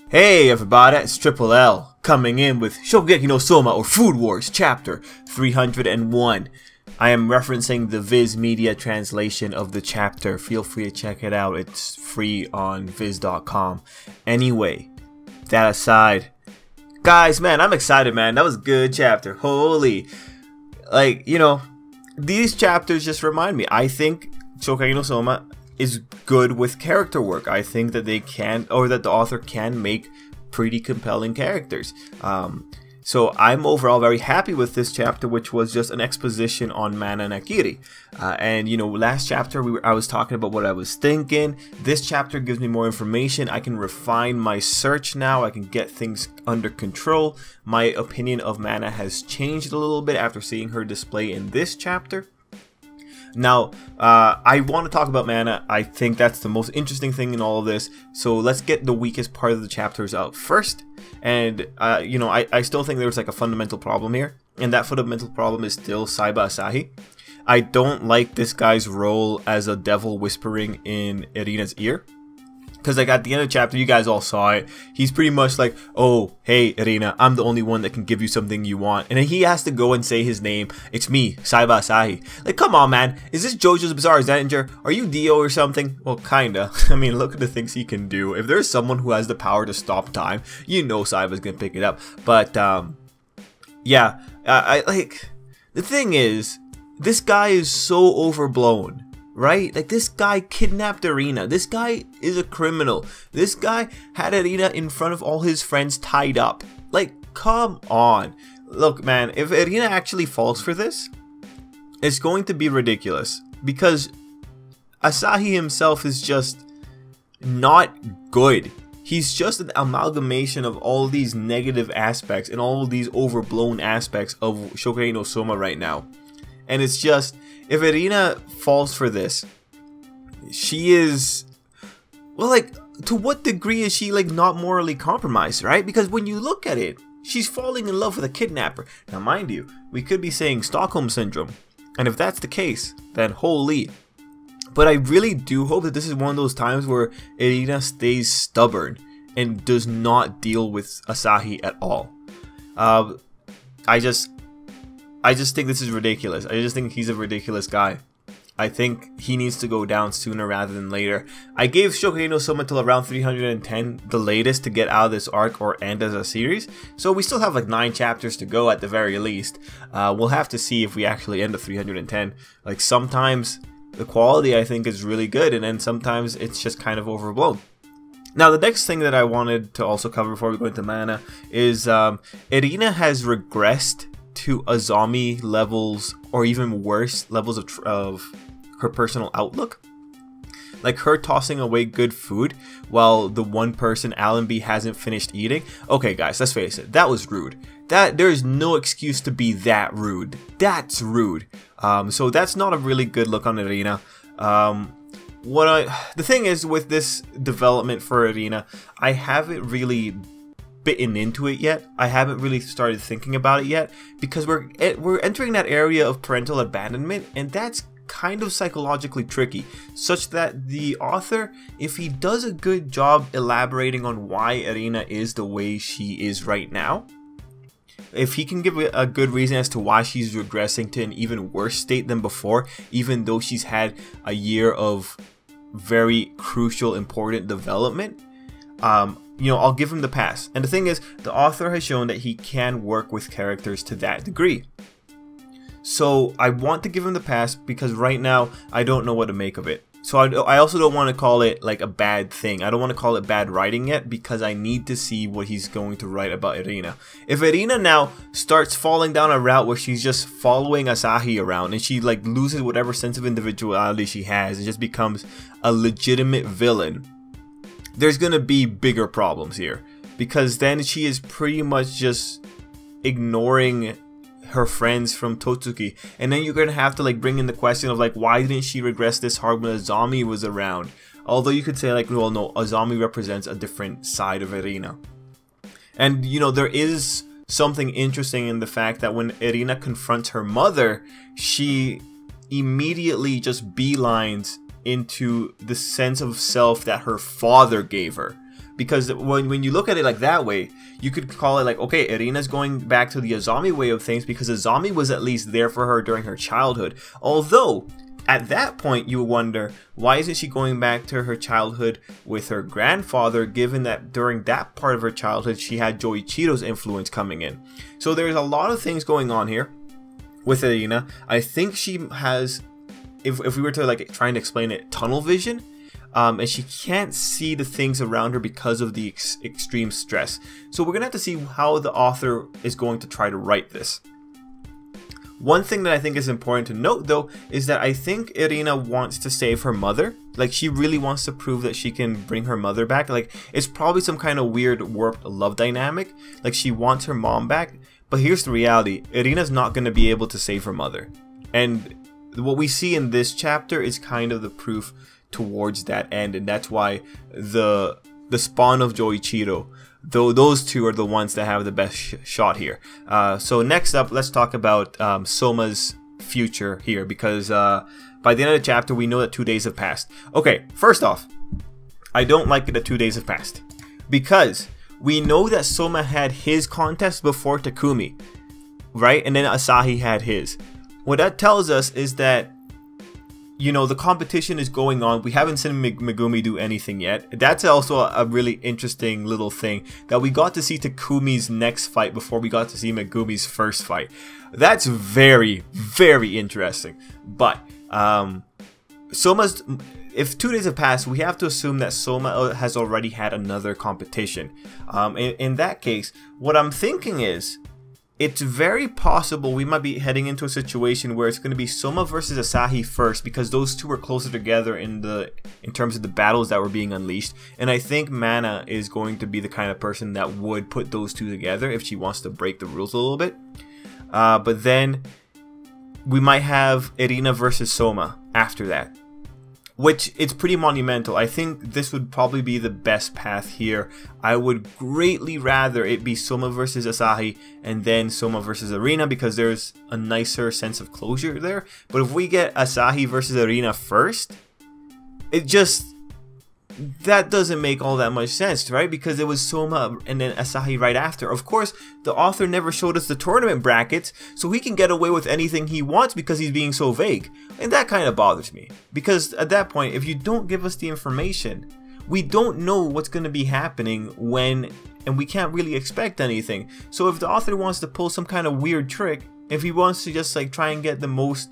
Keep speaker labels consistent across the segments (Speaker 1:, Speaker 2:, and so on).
Speaker 1: Hey everybody, it's Tripl-L coming in with Shokugeki no Soma or Food Wars chapter 301. I am referencing the Viz Media translation of the chapter. Feel free to check it out. It's free on viz.com. Anyway, that aside, guys, man, I'm excited, man. That was a good chapter. Holy, these chapters just remind me. I think Shokugeki no Soma is good with character work. I think that they can, or that the author can make pretty compelling characters. So I'm overall very happy with this chapter, which was just an exposition on Mana and Akiri. And last chapter I was talking about what I was thinking. This chapter gives me more information. I can refine my search now. I can get things under control. My opinion of Mana has changed a little bit after seeing her display in this chapter. Now, I want to talk about Mana. I think that's the most interesting thing in all of this. So let's get the weakest part of the chapters out first. And, I still think there's like a fundamental problem here. And that fundamental problem is still Saiba Asahi. I don't like this guy's role as a devil whispering in Erina's ear. Because like at the end of the chapter, you guys all saw it. He's pretty much like, oh, hey, Erina, I'm the only one that can give you something you want. And then he has to go and say his name. It's me, Saiba Asahi. Like, come on, man. Is this JoJo's Bizarre Adventure? Are you Dio or something? Well, kinda. I mean, look at the things he can do. If there's someone who has the power to stop time, you know Saiba's gonna pick it up. But, yeah. The thing is, this guy is so overblown. Right? Like, this guy kidnapped Erina. This guy is a criminal. This guy had Erina in front of all his friends tied up. Like, come on. Look, man, if Erina actually falls for this, it's going to be ridiculous. Because Asahi himself is just not good. He's just an amalgamation of all these negative aspects and all of these overblown aspects of Shokugeki no Soma right now. And it's just, if Erina falls for this, she is, well, like, to what degree is she, like, not morally compromised, right? Because when you look at it, she's falling in love with a kidnapper. Now, mind you, we could be saying Stockholm Syndrome. And if that's the case, then holy. But I really do hope that this is one of those times where Erina stays stubborn and does not deal with Asahi at all. I just think this is ridiculous. I just think he's a ridiculous guy. I think he needs to go down sooner rather than later. I gave Shokugeki no Soma till around 310, the latest, to get out of this arc or end as a series. So we still have like 9 chapters to go at the very least. We'll have to see if we actually end at 310. Like, sometimes the quality, I think, is really good, and then sometimes it's just kind of overblown. Now, the next thing that I wanted to also cover before we go into Mana is Erina has regressed to Azami levels, or even worse levels of her personal outlook. Like her tossing away good food while the one person, Allenby, hasn't finished eating. Okay guys, let's face it, that was rude. There is no excuse to be that rude. That's rude. So that's not a really good look on Erina. The thing is, with this development for Erina, I haven't really bitten into it yet. I haven't really started thinking about it yet, because we're entering that area of parental abandonment, and that's kind of psychologically tricky, such that the author, if he does a good job elaborating on why Erina is the way she is right now, if he can give a good reason as to why she's regressing to an even worse state than before, even though she's had a year of very crucial, important development, I'll give him the pass. And the thing is, the author has shown that he can work with characters to that degree. So I want to give him the pass, because right now I don't know what to make of it. So I also don't want to call it like a bad thing. I don't want to call it bad writing yet, because I need to see what he's going to write about Erina. If Erina now starts falling down a route where she's just following Asahi around, and she like loses whatever sense of individuality she has and just becomes a legitimate villain, there's gonna be bigger problems here, because then she is pretty much just ignoring her friends from Totsuki, and then you're gonna have to like bring in the question of like, why didn't she regress this hard when Azami was around? Although you could say like, well, no, Azami represents a different side of Erina. And there is something interesting in the fact that when Erina confronts her mother, she immediately just beelines into the sense of self that her father gave her. because when you look at it like that way, you could call it like, okay, Erina's going back to the Azami way of things because Azami was at least there for her during her childhood. Although, at that point, you wonder, why isn't she going back to her childhood with her grandfather, given that during that part of her childhood, she had Joichiro's influence coming in? So there's a lot of things going on here with Erina. I think she has, if we were to like try and explain it, tunnel vision. And she can't see the things around her because of the extreme stress. So we're going to have to see how the author is going to try to write this. One thing that I think is important to note, though, is that I think Erina wants to save her mother. Like, she really wants to prove that she can bring her mother back. Like, it's probably some kind of weird warped love dynamic. Like, she wants her mom back. But here's the reality. Erina's not going to be able to save her mother. And what we see in this chapter is kind of the proof towards that end, and that's why the spawn of Joichiro, though, those two are the ones that have the best shot here. So next up, let's talk about Soma's future here, because by the end of the chapter, we know that 2 days have passed. Okay, first off, I don't like it that 2 days have passed, because we know that Soma had his contest before Takumi, right? And then Asahi had his. What that tells us is that, you know, the competition is going on. We haven't seen Megumi do anything yet. That's also a really interesting little thing, that we got to see Takumi's next fight before we got to see Megumi's first fight. That's very, very interesting. But Soma's, if 2 days have passed, we have to assume that Soma has already had another competition. In that case, what I'm thinking is, it's very possible we might be heading into a situation where it's going to be Soma versus Asahi first, because those two are closer together in terms of the battles that were being unleashed. And I think Mana is going to be the kind of person that would put those two together if she wants to break the rules a little bit. But then we might have Erina versus Soma after that, which it's pretty monumental. I think this would probably be the best path here. I would greatly rather it be Soma versus Asahi and then Soma versus Erina, because there's a nicer sense of closure there. But if we get Asahi versus Erina first, it just, that doesn't make all that much sense, right? Because it was Soma and then Asahi right after. Of course, the author never showed us the tournament brackets, so he can get away with anything he wants because he's being so vague. And that kind of bothers me, because at that point, if you don't give us the information, we don't know what's going to be happening when, and we can't really expect anything. So if the author wants to pull some kind of weird trick, if he wants to just like try and get the most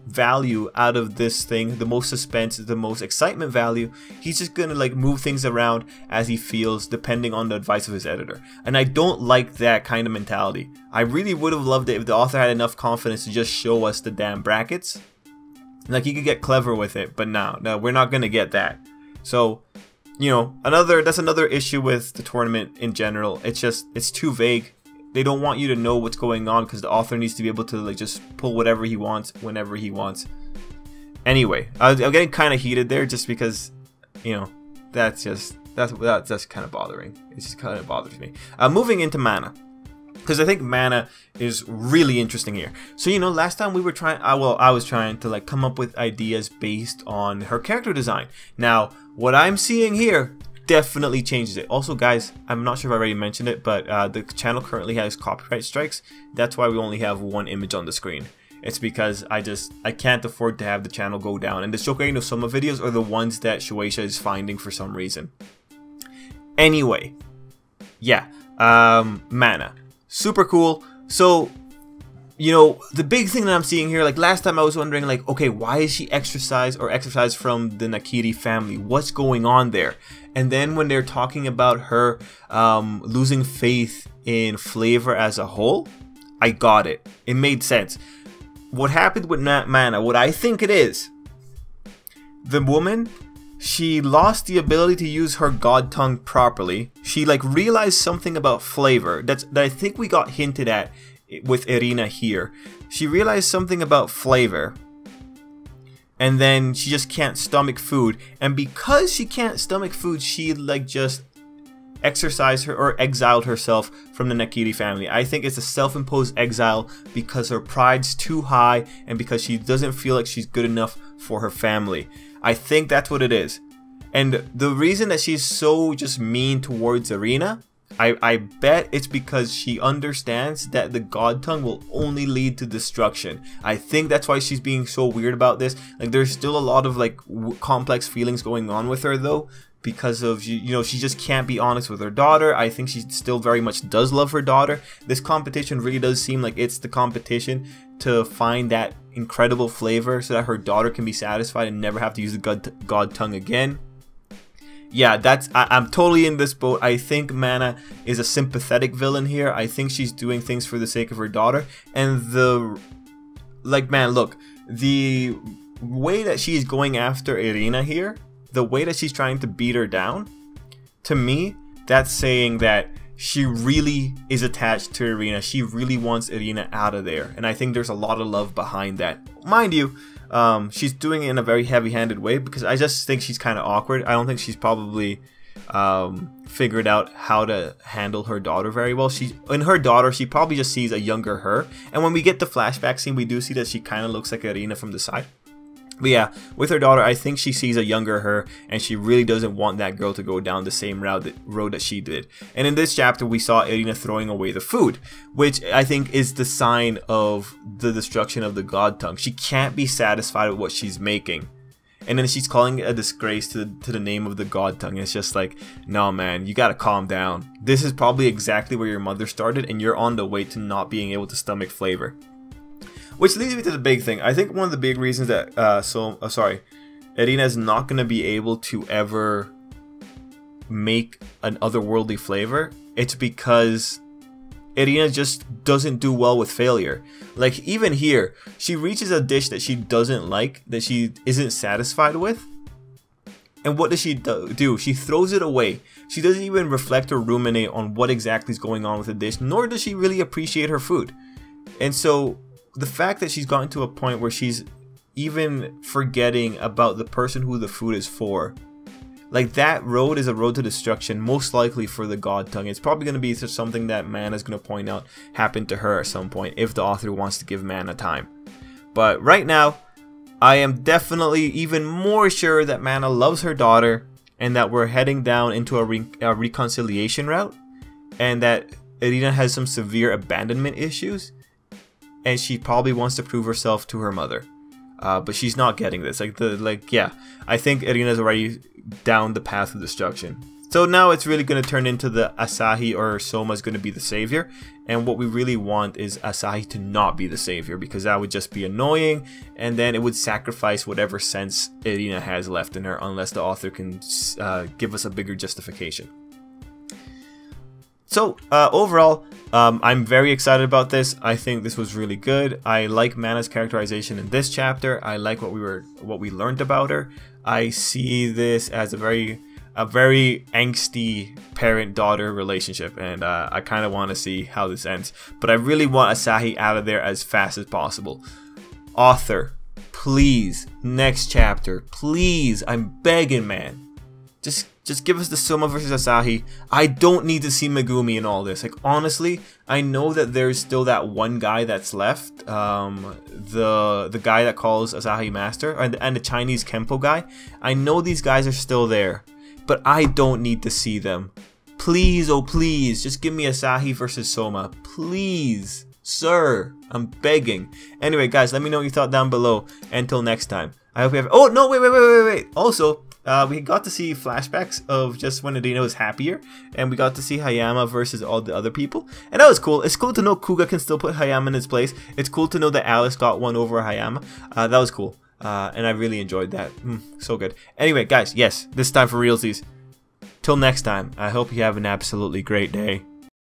Speaker 1: value out of this thing, the most suspense, the most excitement value, he's just gonna like move things around as he feels, depending on the advice of his editor. And I don't like that kind of mentality. I really would have loved it if the author had enough confidence to just show us the damn brackets. Like, he could get clever with it, but no, we're not gonna get that. So, you know, that's another issue with the tournament in general. It's too vague. They don't want you to know what's going on because the author needs to be able to like just pull whatever he wants whenever he wants. Anyway, I'm getting kind of heated there just because, you know, that's kind of bothering. It just kind of bothers me. Moving into Mana, because I think Mana is really interesting here. So, you know, last time we were trying, I was trying to like come up with ideas based on her character design. Now, what I'm seeing here definitely changes it. Also, guys, I'm not sure if I already mentioned it, but the channel currently has copyright strikes. That's why we only have one image on the screen. It's because I can't afford to have the channel go down, and the Shokugeki no Soma videos are the ones that Shueisha is finding for some reason. Anyway, yeah, Mana, super cool. So, you know, the big thing that I'm seeing here, like last time I was wondering, like, okay, why is she exorcised from the Nakiri family? What's going on there? And then when they're talking about her losing faith in flavor as a whole, I got it. It made sense. What happened with Mana, what I think it is, the woman, she lost the ability to use her god tongue properly. She like realized something about flavor that I think we got hinted at with Erina here. She realized something about flavor, and then she just can't stomach food, and because she can't stomach food, she like just exorcised her or exiled herself from the Nakiri family. I think it's a self-imposed exile because her pride's too high and because she doesn't feel like she's good enough for her family. I think that's what it is. And the reason that she's so just mean towards Erina, I bet it's because she understands that the God Tongue will only lead to destruction. I think that's why she's being so weird about this. Like, there's still a lot of like complex feelings going on with her though, because of, you know, she just can't be honest with her daughter. I think she still very much does love her daughter. This competition really does seem like it's the competition to find that incredible flavor so that her daughter can be satisfied and never have to use the God Tongue again. Yeah, I'm totally in this boat. I think Mana is a sympathetic villain here. I think she's doing things for the sake of her daughter. And man, look, the way that she's going after Erina here, the way that she's trying to beat her down, to me, that's saying that she really is attached to Erina. She really wants Erina out of there. And I think there's a lot of love behind that. Mind you, she's doing it in a very heavy-handed way because I just think she's kind of awkward. I don't think she's probably figured out how to handle her daughter very well. In her daughter, she probably just sees a younger her. And when we get the flashback scene, we do see that she kind of looks like Erina from the side. But yeah, with her daughter, I think she sees a younger her, and she really doesn't want that girl to go down the same road that she did. And in this chapter, we saw Erina throwing away the food, which I think is the sign of the destruction of the God Tongue. She can't be satisfied with what she's making. And then she's calling it a disgrace to the name of the God Tongue. It's just like, no man, you gotta calm down. This is probably exactly where your mother started, and you're on the way to not being able to stomach flavor. Which leads me to the big thing. I think one of the big reasons that Erina is not going to be able to ever make an otherworldly flavor, it's because Erina just doesn't do well with failure. Like, even here, she reaches a dish that she doesn't like, that she isn't satisfied with. And what does she do? She throws it away. She doesn't even reflect or ruminate on what exactly is going on with the dish, nor does she really appreciate her food. And so the fact that she's gotten to a point where she's even forgetting about the person who the food is for, like, that road is a road to destruction, most likely for the God Tongue. It's probably going to be something that Mana's going to point out happened to her at some point if the author wants to give Mana time. But right now, I am definitely even more sure that Mana loves her daughter and that we're heading down into a reconciliation route, and that Erina has some severe abandonment issues. And she probably wants to prove herself to her mother, but she's not getting this. Yeah, I think Erina's already down the path of destruction. So now it's really going to turn into the Asahi or Soma is going to be the savior, and what we really want is Asahi to not be the savior, because that would just be annoying, and then it would sacrifice whatever sense Erina has left in her, unless the author can give us a bigger justification. So overall, I'm very excited about this. I think this was really good. I like Mana's characterization in this chapter. I like what we learned about her. I see this as a very angsty parent-daughter relationship, and I kind of want to see how this ends. But I really want Asahi out of there as fast as possible. Author, please, next chapter, please. I'm begging, man. Just give us the Soma versus Asahi. I don't need to see Megumi in all this. Like, honestly, I know that there's still that one guy that's left. The guy that calls Asahi master, and the Chinese Kempo guy. I know these guys are still there, but I don't need to see them. Please, oh please, just give me Asahi versus Soma. Please, sir. I'm begging. Anyway, guys, let me know what you thought down below. Until next time. I hope you have... Oh, no, wait. Also... we got to see flashbacks of just when Erina was happier, and we got to see Hayama versus all the other people, and that was cool. It's cool to know Kuga can still put Hayama in his place. It's cool to know that Alice got one over Hayama. That was cool, and I really enjoyed that. So good. Anyway, guys, yes, this time for realsies. Till next time, I hope you have an absolutely great day.